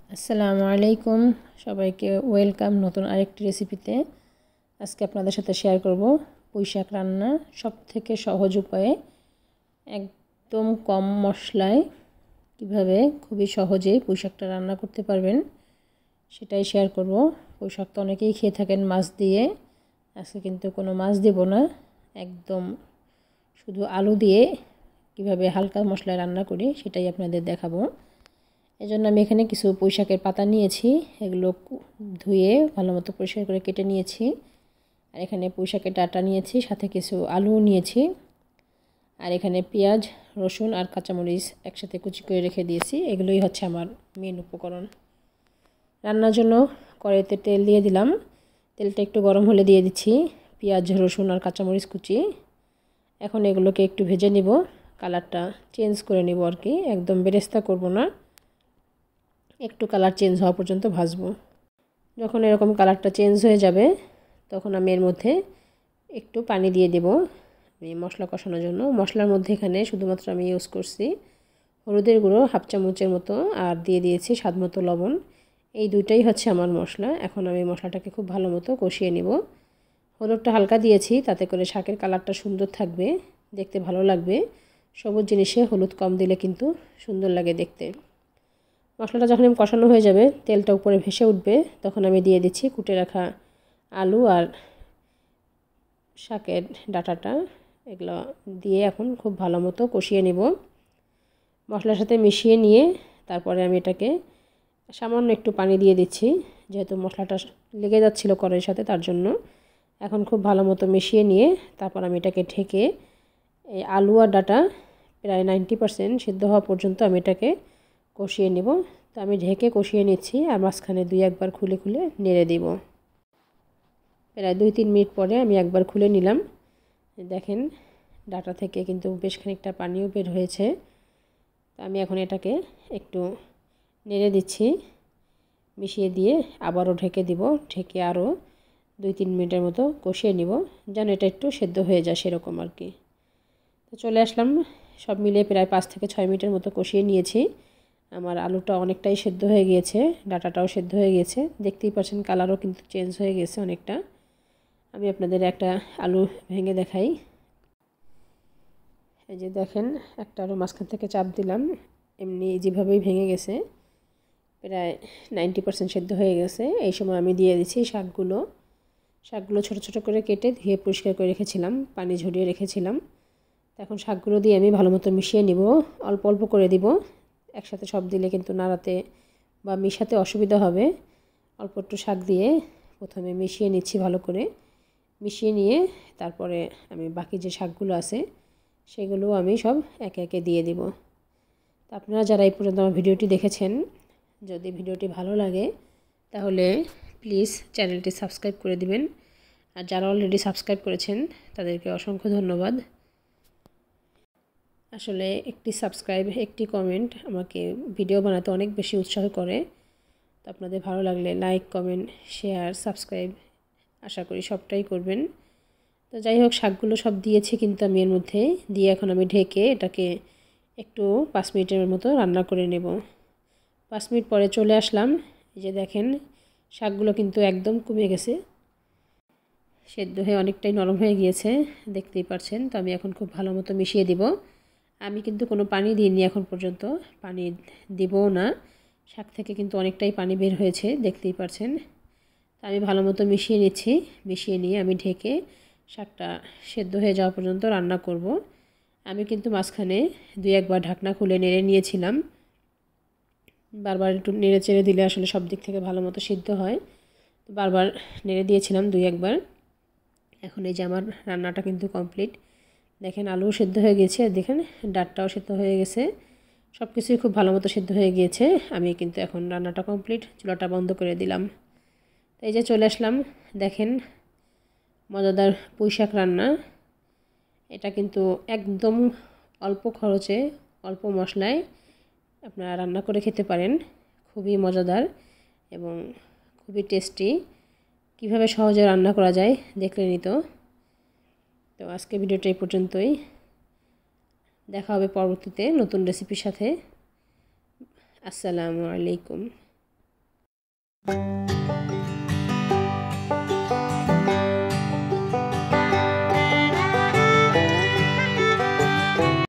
আসসালামু আলাইকুম সবাইকে ওয়েলকাম নতুন আরেকটি রেসিপিতে। আজকে আপনাদের সাথে শেয়ার করব পুঁইশাক রান্না সবথেকে সহজ উপায়ে একদম কম মশলায় কিভাবে খুবই সহজেই পুঁইশাকটা রান্না করতে পারবেন সেটাই শেয়ার করব। পুঁইশাক তো অনেকেই খেয়ে থাকেন মাছ দিয়ে, আজকে কিন্তু কোনো মাছ দেব না, একদম শুধু আলু দিয়ে কিভাবে হালকা মশলায় রান্না করি সেটাই আপনাদের দেখাবো। এজন্য আমি এখানে কিছু পুঁইশাকের পাতা নিয়েছি, এগুলো ধুয়ে ভালো মতো পরিষ্কার করে কেটে নিয়েছি। আর এখানে পুঁইশাকের ডাঁটা নিয়েছি, সাথে কিছু আলু নিয়েছি। আর এখানে পেঁয়াজ, রসুন আর কাঁচামরিচ একসাথে কুচি করে রেখে দিয়েছি। এগুলোই হচ্ছে আমার মেন উপকরণ। রান্নার জন্য কড়াইতে তেল দিয়ে দিলাম। তেলটা একটু গরম হলে দিয়ে দিচ্ছি পেঁয়াজ, রসুন আর কাঁচামরিচ কুচি। এখন এগুলোকে একটু ভেজে নিব, কালারটা চেঞ্জ করে নিব আর কি, একদম বেরেস্তা করব না, একটু কালার চেঞ্জ হওয়া পর্যন্ত ভাজবো। যখন এরকম কালারটা চেঞ্জ হয়ে যাবে তখন আমি এর মধ্যে একটু পানি দিয়ে দেব আমি মশলা কষানোর জন্য। মশলার মধ্যে এখানে শুধুমাত্র আমি ইউজ করছি হলুদের গুঁড়ো 1/2 চামচের মতো, আর দিয়ে দিয়েছি স্বাদ মতো লবণ। এই দুইটাই হচ্ছে আমার মশলা। এখন আমি মশলাটাকে খুব ভালো মতো কষিয়ে নিব। হলুদটা হালকা দিয়েছি, তাতে করে শাকের কালারটা সুন্দর থাকবে, দেখতে ভালো লাগবে। সবুজ জিনিসে হলুদ কম দিলে কিন্তু সুন্দর লাগে দেখতে। মশলাটা যখন কষানো হয়ে যাবে, তেলটা উপরে ভেসে উঠবে, তখন আমি দিয়ে দিচ্ছি কুটে রাখা আলু আর শাকের ডাঁটাটা। এগুলো দিয়ে এখন খুব ভালো মতো কষিয়ে নিব। মশলার সাথে মিশিয়ে নিয়ে তারপরে আমি এটাকে সামান্য একটু পানি দিয়ে দিচ্ছি, যেহেতু মশলাটা লেগে যাচ্ছিলো কড়াইয়ের সাথে, তার জন্য। এখন খুব ভালো মতো মিশিয়ে নিয়ে তারপর আমি এটাকে ঢেকে এই আলু আর ডাঁটা প্রায় 90% সিদ্ধ হওয়া পর্যন্ত আমি এটাকে কষিয়ে নেব। তো আমি ঢেকে কষিয়ে নিচ্ছি, আর মাঝখানে 2-1 বার খুলে খুলে নেড়ে দেব। প্রায় 2-3 মিনিট পরে আমি একবার খুলে নিলাম। দেখেন ডাটা থেকে কিন্তু বেশ খানিকটা পানিও বের হয়েছে। তো আমি এখন এটাকে একটু নেড়ে দিচ্ছি, মিশিয়ে দিয়ে আবারও ঢেকে দিব। ঢেকে আরও 2-3 মিনিটের মতো কষিয়ে নিব, যেন এটা একটু সেদ্ধ হয়ে যায় সেরকম আর কি। তো চলে আসলাম, সব মিলিয়ে প্রায় 5-6 মিনিটের মতো কষিয়ে নিয়েছি। আমার আলুটা অনেকটাই সেদ্ধ হয়ে গিয়েছে, ডাঁটাটাও সেদ্ধ হয়ে গেছে, দেখতেই পাচ্ছেন কালারও কিন্তু চেঞ্জ হয়ে গেছে অনেকটা। আমি আপনাদের একটা আলু ভেঙে দেখাই। এই যে দেখেন, একটা আলু মাঝখান থেকে চাপ দিলাম, এমনি যেভাবেই ভেঙে গেছে, প্রায় 90% সেদ্ধ হয়ে গেছে। এই সময় আমি দিয়ে দিচ্ছি শাকগুলো ছোট ছোট করে কেটে ধুয়ে পরিষ্কার করে রেখেছিলাম, পানি ঝরিয়ে রেখেছিলাম। এখন শাকগুলো দিয়ে আমি ভালো মতো মিশিয়ে নিব, অল্প অল্প করে দিব, একসাথে সব দিলে কিন্তু নাড়াতে বা মিশাতে অসুবিধা হবে। অল্প একটু শাক দিয়ে প্রথমে মিশিয়ে নিচ্ছি ভালো করে। মিশিয়ে নিয়ে তারপরে আমি বাকি যে শাকগুলো আছে সেগুলো আমি সব একে একে দিয়ে দিব। তো আপনারা যারা এই পর্যন্ত আমার ভিডিওটি দেখেছেন, যদি ভিডিওটি ভালো লাগে তাহলে প্লিজ চ্যানেলটি সাবস্ক্রাইব করে দিবেন। আর যারা অলরেডি সাবস্ক্রাইব করেছেন তাদেরকে অসংখ্য ধন্যবাদ। আসলে একটি সাবস্ক্রাইব, একটি কমেন্ট আমাকে ভিডিও বানাতে অনেক বেশি উৎসাহ করে। তো আপনাদের ভালো লাগলে লাইক, কমেন্ট, শেয়ার, সাবস্ক্রাইব আশা করি সবটাই করবেন। তো যাই হোক, শাকগুলো সব দিয়েছি কিন্তু আমি এর মধ্যে দিয়ে এখন আমি ঢেকে এটাকে একটু 5 মিনিটের মতো রান্না করে নেব। 5 মিনিট পরে চলে আসলাম। এই যে দেখেন শাকগুলো কিন্তু একদম কমে গেছে, সেদ্ধ হয়ে অনেকটাই নরম হয়ে গিয়েছে, দেখতেই পাচ্ছেন। তো আমি এখন খুব ভালো মতো মিশিয়ে দিব। আমি কিন্তু কোনো পানি দিইনি এখন পর্যন্ত, পানি দেবও না। শাক থেকে কিন্তু অনেকটাই পানি বের হয়েছে, দেখতেই পাচ্ছেন। তো আমি ভালো মতো মিশিয়ে নিচ্ছি, মিশিয়ে নিয়ে আমি ঢেকে শাকটা সেদ্ধ হয়ে যাওয়া পর্যন্ত রান্না করব। আমি কিন্তু মাঝখানে 2-1 বার ঢাকনা খুলে নেড়ে নিয়েছিলাম। বারবার একটু নেড়ে চেড়ে দিলে আসলে সব দিক থেকে ভালো মতো সিদ্ধ হয়। তো বারবার নেড়ে দিয়েছিলাম 2-1 বার। এখন এই যে আমার রান্নাটা কিন্তু কমপ্লিট। দেখেন আলুও সেদ্ধ হয়ে গেছে, আর দেখেন ডাঁটাও সেদ্ধ হয়ে গেছে, সব কিছুই খুব ভালো মতো সেদ্ধ হয়ে গিয়েছে। আমি কিন্তু এখন রান্নাটা কমপ্লিট, চুলাটা বন্ধ করে দিলাম। তো এই যে চলে আসলাম, দেখেন মজাদার পুঁইশাক রান্না। এটা কিন্তু একদম অল্প খরচে, অল্প মশলায় আপনারা রান্না করে খেতে পারেন। খুবই মজাদার এবং খুবই টেস্টি। কিভাবে সহজে রান্না করা যায় দেখলেনই তো। তো আজকে ভিডিওটা এই পর্যন্তই, দেখা হবে পরবর্তীতে নতুন রেসিপির সাথে। আসসালামু আলাইকুম।